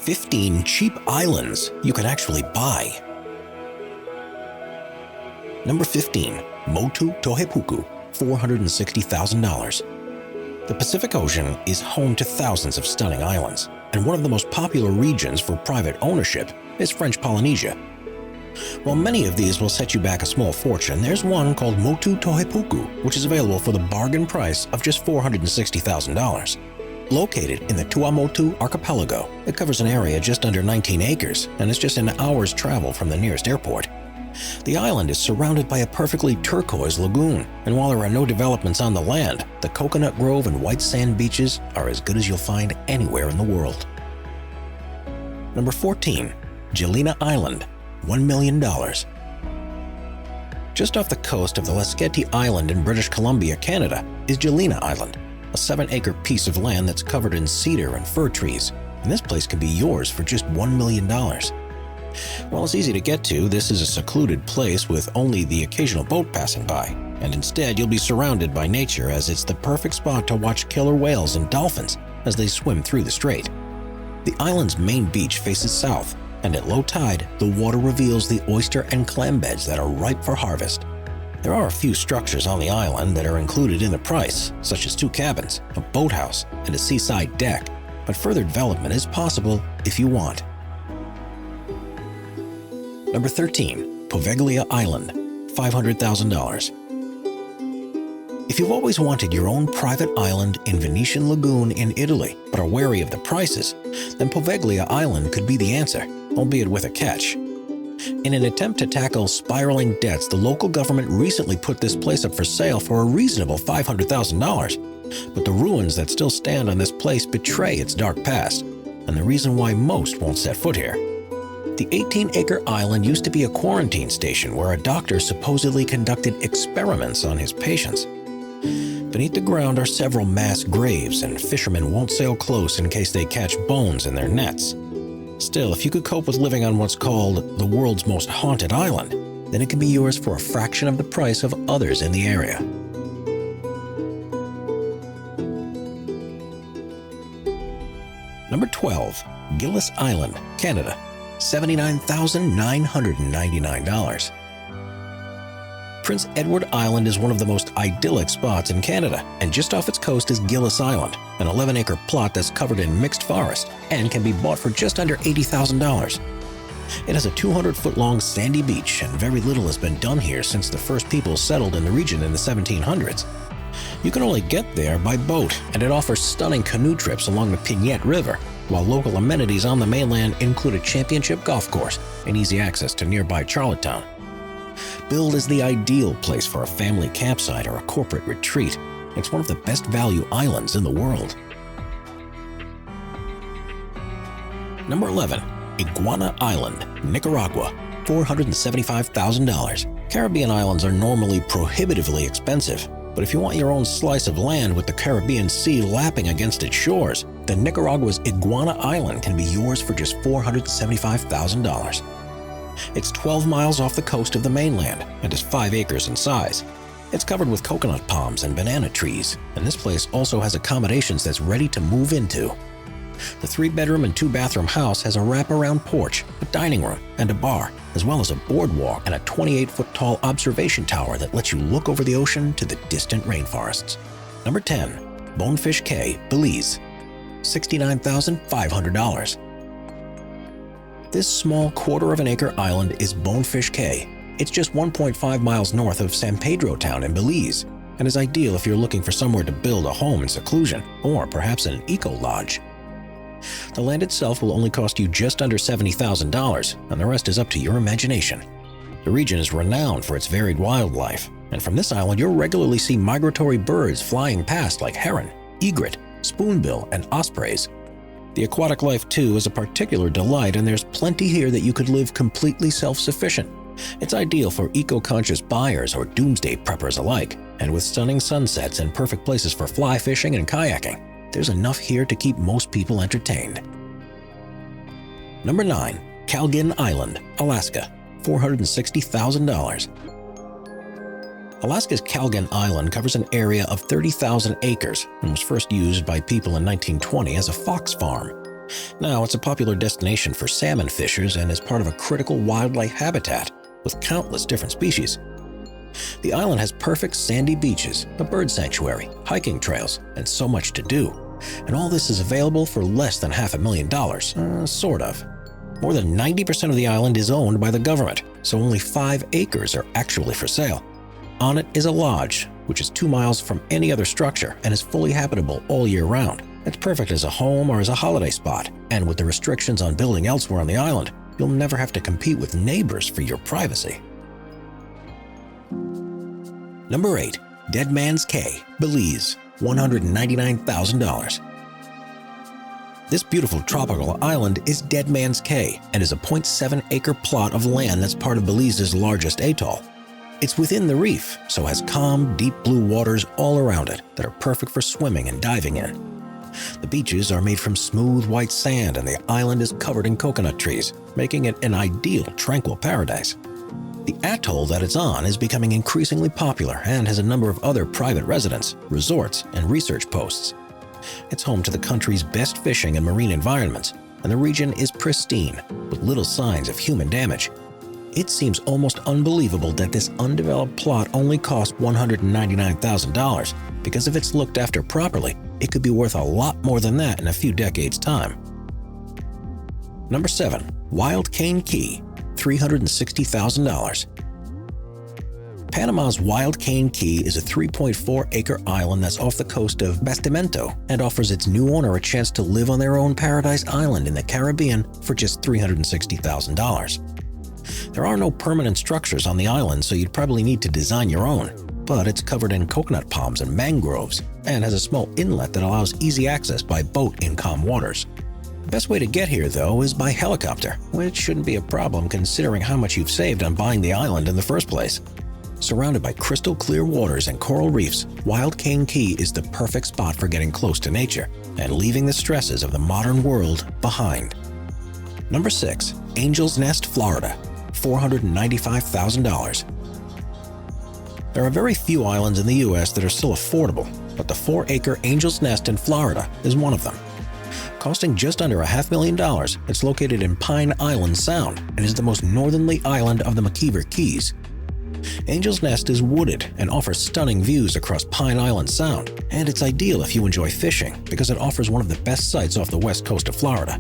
15 cheap islands you can actually buy. Number 15. Motu Tohei, $460,000. The Pacific Ocean is home to thousands of stunning islands, and one of the most popular regions for private ownership is French Polynesia. While many of these will set you back a small fortune, there's one called Motu Tohei, which is available for the bargain price of just $460,000. Located in the Tuamotu archipelago, it covers an area just under 19 acres and is just an hour's travel from the nearest airport. The island is surrounded by a perfectly turquoise lagoon, and while there are no developments on the land, the coconut grove and white sand beaches are as good as you'll find anywhere in the world. Number 14. Jelena Island, $1 million. Just off the coast of the Lesqueti Island in British Columbia, Canada, is Jelena Island, a 7-acre piece of land that's covered in cedar and fir trees, and this place can be yours for just $1 million. While it's easy to get to, this is a secluded place with only the occasional boat passing by, and instead you'll be surrounded by nature, as it's the perfect spot to watch killer whales and dolphins as they swim through the strait. The island's main beach faces south, and at low tide, the water reveals the oyster and clam beds that are ripe for harvest. There are a few structures on the island that are included in the price, such as 2 cabins, a boathouse, and a seaside deck, but further development is possible if you want. Number 13. Poveglia Island, $500,000. If you've always wanted your own private island in Venetian Lagoon in Italy, but are wary of the prices, then Poveglia Island could be the answer, albeit with a catch. In an attempt to tackle spiraling debts, the local government recently put this place up for sale for a reasonable $500,000. But the ruins that still stand on this place betray its dark past, and the reason why most won't set foot here. The 18-acre island used to be a quarantine station where a doctor supposedly conducted experiments on his patients. Beneath the ground are several mass graves, and fishermen won't sail close in case they catch bones in their nets. Still, if you could cope with living on what's called the world's most haunted island, then it can be yours for a fraction of the price of others in the area. Number 12. Gilles Island, Canada, $79,999. Prince Edward Island is one of the most idyllic spots in Canada, and just off its coast is Gilles Island, an 11-acre plot that's covered in mixed forest and can be bought for just under $80,000. It has a 200-foot-long sandy beach, and very little has been done here since the first people settled in the region in the 1700s. You can only get there by boat, and it offers stunning canoe trips along the Pignette River, while local amenities on the mainland include a championship golf course and easy access to nearby Charlottetown. Billed is the ideal place for a family campsite or a corporate retreat. It's one of the best value islands in the world. Number 11. Iguana Island, Nicaragua, $475,000. Caribbean islands are normally prohibitively expensive, but if you want your own slice of land with the Caribbean Sea lapping against its shores, then Nicaragua's Iguana Island can be yours for just $475,000. It's 12 miles off the coast of the mainland and is 5 acres in size. It's covered with coconut palms and banana trees, and this place also has accommodations that's ready to move into. The 3-bedroom and 2-bathroom house has a wraparound porch, a dining room, and a bar, as well as a boardwalk and a 28-foot-tall observation tower that lets you look over the ocean to the distant rainforests. Number 10. Bonefish Cay Belize, $69,500. This small quarter-of-an-acre island is Bonefish Cay. It's just 1.5 miles north of San Pedro town in Belize, and is ideal if you're looking for somewhere to build a home in seclusion, or perhaps an eco-lodge. The land itself will only cost you just under $70,000, and the rest is up to your imagination. The region is renowned for its varied wildlife, and from this island you'll regularly see migratory birds flying past like heron, egret, spoonbill, and ospreys. The aquatic life, too, is a particular delight, and there's plenty here that you could live completely self-sufficient. It's ideal for eco-conscious buyers or doomsday preppers alike, and with stunning sunsets and perfect places for fly fishing and kayaking, there's enough here to keep most people entertained. Number 9. Calgin Island, Alaska, $460,000. Alaska's Calgin Island covers an area of 30,000 acres and was first used by people in 1920 as a fox farm. Now, it's a popular destination for salmon fishers and is part of a critical wildlife habitat with countless different species. The island has perfect sandy beaches, a bird sanctuary, hiking trails, and so much to do. And all this is available for less than $500,000, sort of. More than 90% of the island is owned by the government, so only 5 acres are actually for sale. On it is a lodge, which is 2 miles from any other structure and is fully habitable all year round. It's perfect as a home or as a holiday spot, and with the restrictions on building elsewhere on the island, you'll never have to compete with neighbors for your privacy. Number 8. Deadmans K Belize, $199,000. This beautiful tropical island is Deadmans Cay and is a 0.7-acre plot of land that's part of Belize's largest atoll. It's within the reef, so has calm, deep blue waters all around it that are perfect for swimming and diving in. The beaches are made from smooth white sand and the island is covered in coconut trees, making it an ideal tranquil paradise. The atoll that it's on is becoming increasingly popular and has a number of other private residents, resorts, and research posts. It's home to the country's best fishing and marine environments, and the region is pristine, with little signs of human damage. It seems almost unbelievable that this undeveloped plot only cost $199,000, because if it's looked after properly, it could be worth a lot more than that in a few decades' time. Number 7. Wild Cane Key, $360,000. Panama's Wild Cane Key is a 3.4-acre island that's off the coast of Bastimento and offers its new owner a chance to live on their own paradise island in the Caribbean for just $360,000. There are no permanent structures on the island, so you'd probably need to design your own, but it's covered in coconut palms and mangroves and has a small inlet that allows easy access by boat in calm waters. The best way to get here, though, is by helicopter, which shouldn't be a problem considering how much you've saved on buying the island in the first place. Surrounded by crystal clear waters and coral reefs, Wild Cane Key is the perfect spot for getting close to nature and leaving the stresses of the modern world behind. Number 6. Angel's Nest, Florida, $495,000. There are very few islands in the U.S. that are still affordable, but the 4-acre Angel's Nest in Florida is one of them. Costing just under $500,000, it's located in Pine Island Sound and is the most northerly island of the McKeever Keys. Angel's Nest is wooded and offers stunning views across Pine Island Sound, and it's ideal if you enjoy fishing because it offers one of the best sights off the west coast of Florida.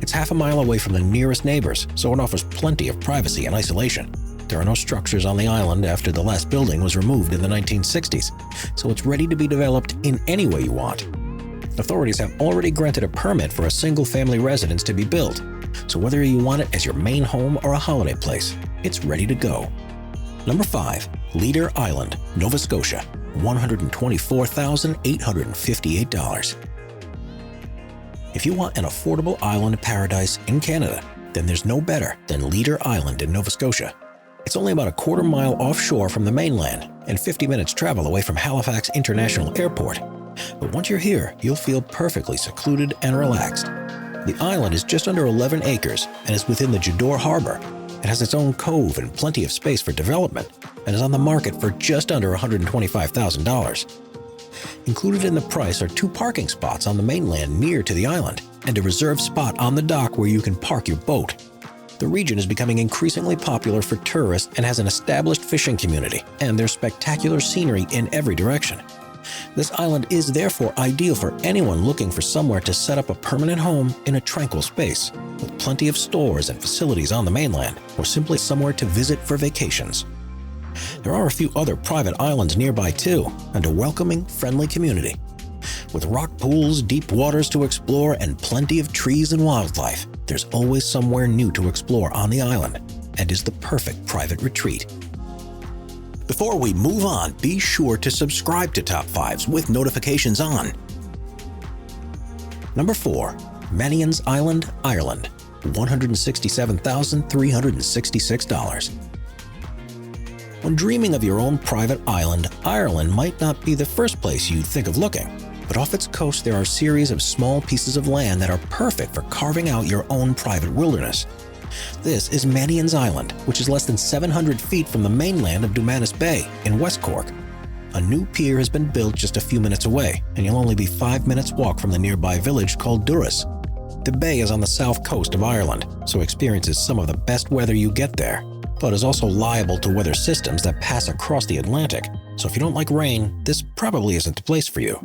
It's half a mile away from the nearest neighbors, so it offers plenty of privacy and isolation. There are no structures on the island after the last building was removed in the 1960s, so it's ready to be developed in any way you want. Authorities have already granted a permit for a single-family residence to be built, so whether you want it as your main home or a holiday place, it's ready to go. Number 5. Lilla Island, Nova Scotia, $124,858. If you want an affordable island paradise in Canada, then there's no better than Lilla Island in Nova Scotia. It's only about a quarter mile offshore from the mainland and 50 minutes travel away from Halifax International Airport. But once you're here, you'll feel perfectly secluded and relaxed. The island is just under 11 acres and is within the Jador Harbor. It has its own cove and plenty of space for development and is on the market for just under $125,000. Included in the price are 2 parking spots on the mainland near to the island and a reserved spot on the dock where you can park your boat. The region is becoming increasingly popular for tourists and has an established fishing community, and there's spectacular scenery in every direction. This island is therefore ideal for anyone looking for somewhere to set up a permanent home in a tranquil space, with plenty of stores and facilities on the mainland, or simply somewhere to visit for vacations. There are a few other private islands nearby too, and a welcoming, friendly community. With rock pools, deep waters to explore, and plenty of trees and wildlife, there's always somewhere new to explore on the island, and is the perfect private retreat. Before we move on, be sure to subscribe to Top 5s with notifications on. Number 4. Mannions Island, Ireland, $167,366. When dreaming of your own private island, Ireland might not be the first place you'd think of looking, but off its coast there are a series of small pieces of land that are perfect for carving out your own private wilderness. This is Mannions Island, which is less than 700 feet from the mainland of Dumanis Bay in West Cork. A new pier has been built just a few minutes away, and you'll only be 5 minutes walk from the nearby village called Duras. The bay is on the south coast of Ireland, so experiences some of the best weather you get there, but is also liable to weather systems that pass across the Atlantic, so if you don't like rain, this probably isn't the place for you.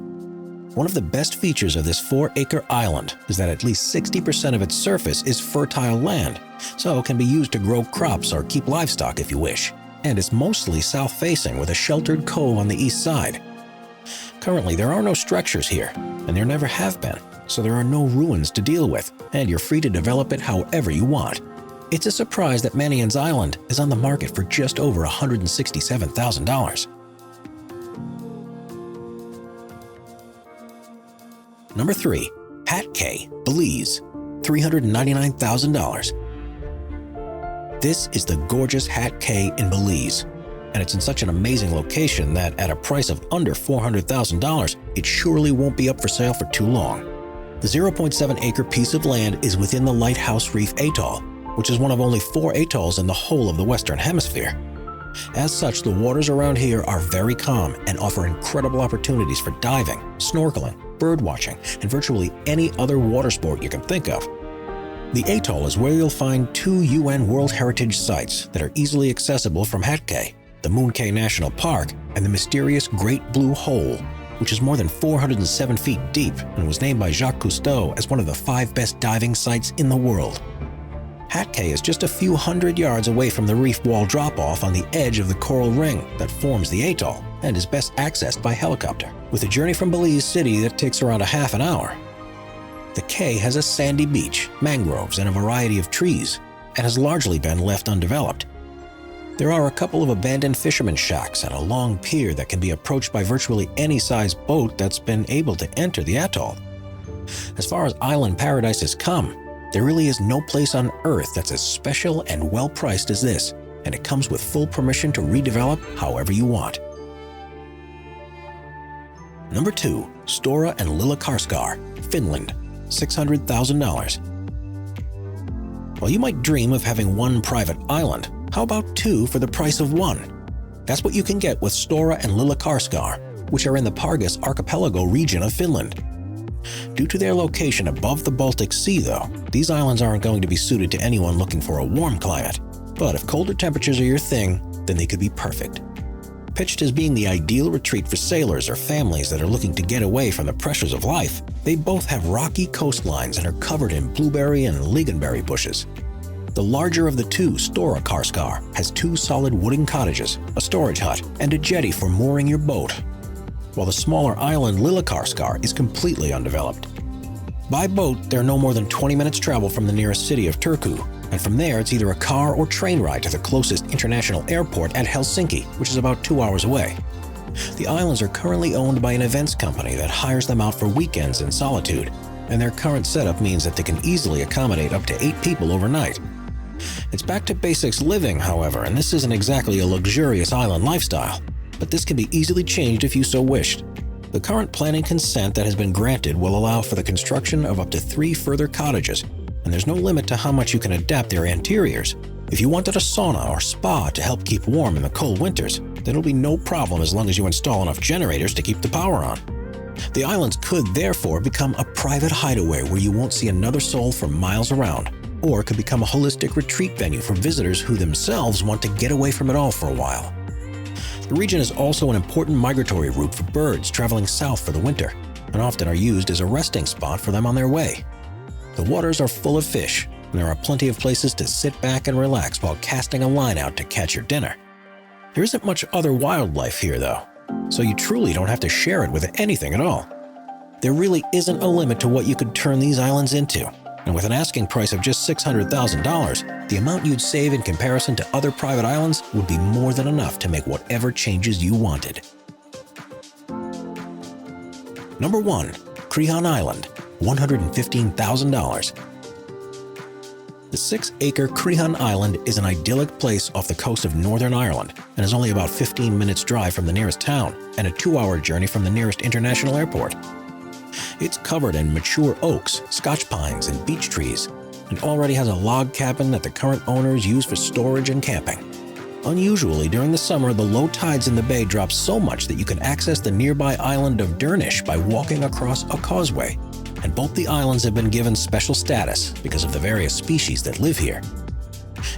One of the best features of this 4-acre island is that at least 60% of its surface is fertile land, so it can be used to grow crops or keep livestock if you wish, and it's mostly south-facing with a sheltered cove on the east side. Currently, there are no structures here, and there never have been, so there are no ruins to deal with, and you're free to develop it however you want. It's a surprise that Mannions Island is on the market for just over $167,000. Number 3. Hat Cay Belize, $399,000. This is the gorgeous Hat Cay in Belize, and it's in such an amazing location that at a price of under $400,000, it surely won't be up for sale for too long. The 0.7-acre piece of land is within the Lighthouse Reef Atoll, which is one of only 4 atolls in the whole of the Western Hemisphere. As such, the waters around here are very calm and offer incredible opportunities for diving, snorkeling, birdwatching, and virtually any other water sport you can think of. The atoll is where you'll find 2 UN World Heritage Sites that are easily accessible from Hat Cay, the Moon Cay National Park and the mysterious Great Blue Hole, which is more than 407 feet deep and was named by Jacques Cousteau as one of the 5 best diving sites in the world. Hat Cay is just a few hundred yards away from the reef wall drop-off on the edge of the coral ring that forms the atoll and is best accessed by helicopter, with a journey from Belize City that takes around a half an hour. The Cay has a sandy beach, mangroves, and a variety of trees, and has largely been left undeveloped. There are a couple of abandoned fishermen's shacks and a long pier that can be approached by virtually any size boat that's been able to enter the atoll. As far as island paradises come, there really is no place on Earth that's as special and well-priced as this, and it comes with full permission to redevelop however you want. Number 2. Stora and Lilla Karskar, Finland, $600,000. While you might dream of having one private island, how about 2 for the price of 1? That's what you can get with Stora and Lilla Karskar, which are in the Pargas archipelago region of Finland. Due to their location above the Baltic Sea, though, these islands aren't going to be suited to anyone looking for a warm climate. But if colder temperatures are your thing, then they could be perfect. Pitched as being the ideal retreat for sailors or families that are looking to get away from the pressures of life, they both have rocky coastlines and are covered in blueberry and lingonberry bushes. The larger of the 2, Stora Karskar, has 2 solid wooden cottages, a storage hut, and a jetty for mooring your boat, while the smaller island Lilla Karskar is completely undeveloped. By boat, they're no more than 20 minutes travel from the nearest city of Turku, and from there it's either a car or train ride to the closest international airport at Helsinki, which is about 2 hours away. The islands are currently owned by an events company that hires them out for weekends in solitude, and their current setup means that they can easily accommodate up to 8 people overnight. It's back to basics living, however, and this isn't exactly a luxurious island lifestyle, but this can be easily changed if you so wished. The current planning consent that has been granted will allow for the construction of up to 3 further cottages, and there's no limit to how much you can adapt their interiors. If you wanted a sauna or spa to help keep warm in the cold winters, then it'll be no problem as long as you install enough generators to keep the power on. The islands could therefore become a private hideaway where you won't see another soul for miles around, or could become a holistic retreat venue for visitors who themselves want to get away from it all for a while. The region is also an important migratory route for birds traveling south for the winter, and often are used as a resting spot for them on their way. The waters are full of fish, and there are plenty of places to sit back and relax while casting a line out to catch your dinner. There isn't much other wildlife here, though, so you truly don't have to share it with anything at all. There really isn't a limit to what you could turn these islands into, and with an asking price of just $600,000, the amount you'd save in comparison to other private islands would be more than enough to make whatever changes you wanted. Number 1. Crean Island, $115,000. The 6-acre Crean Island is an idyllic place off the coast of Northern Ireland and is only about 15 minutes drive from the nearest town and a 2-hour journey from the nearest international airport. It's covered in mature oaks, scotch pines, and beech trees, and already has a log cabin that the current owners use for storage and camping. Unusually, during the summer, the low tides in the bay drop so much that you can access the nearby island of Dernish by walking across a causeway. and both the islands have been given special status because of the various species that live here.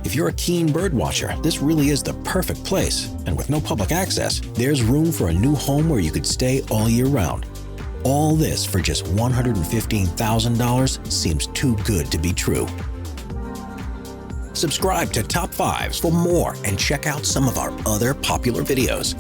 If you're a keen bird watcher, this really is the perfect place, and with no public access, there's room for a new home where you could stay all year round. All this for just $115,000 seems too good to be true. Subscribe to Top 5s for more and check out some of our other popular videos.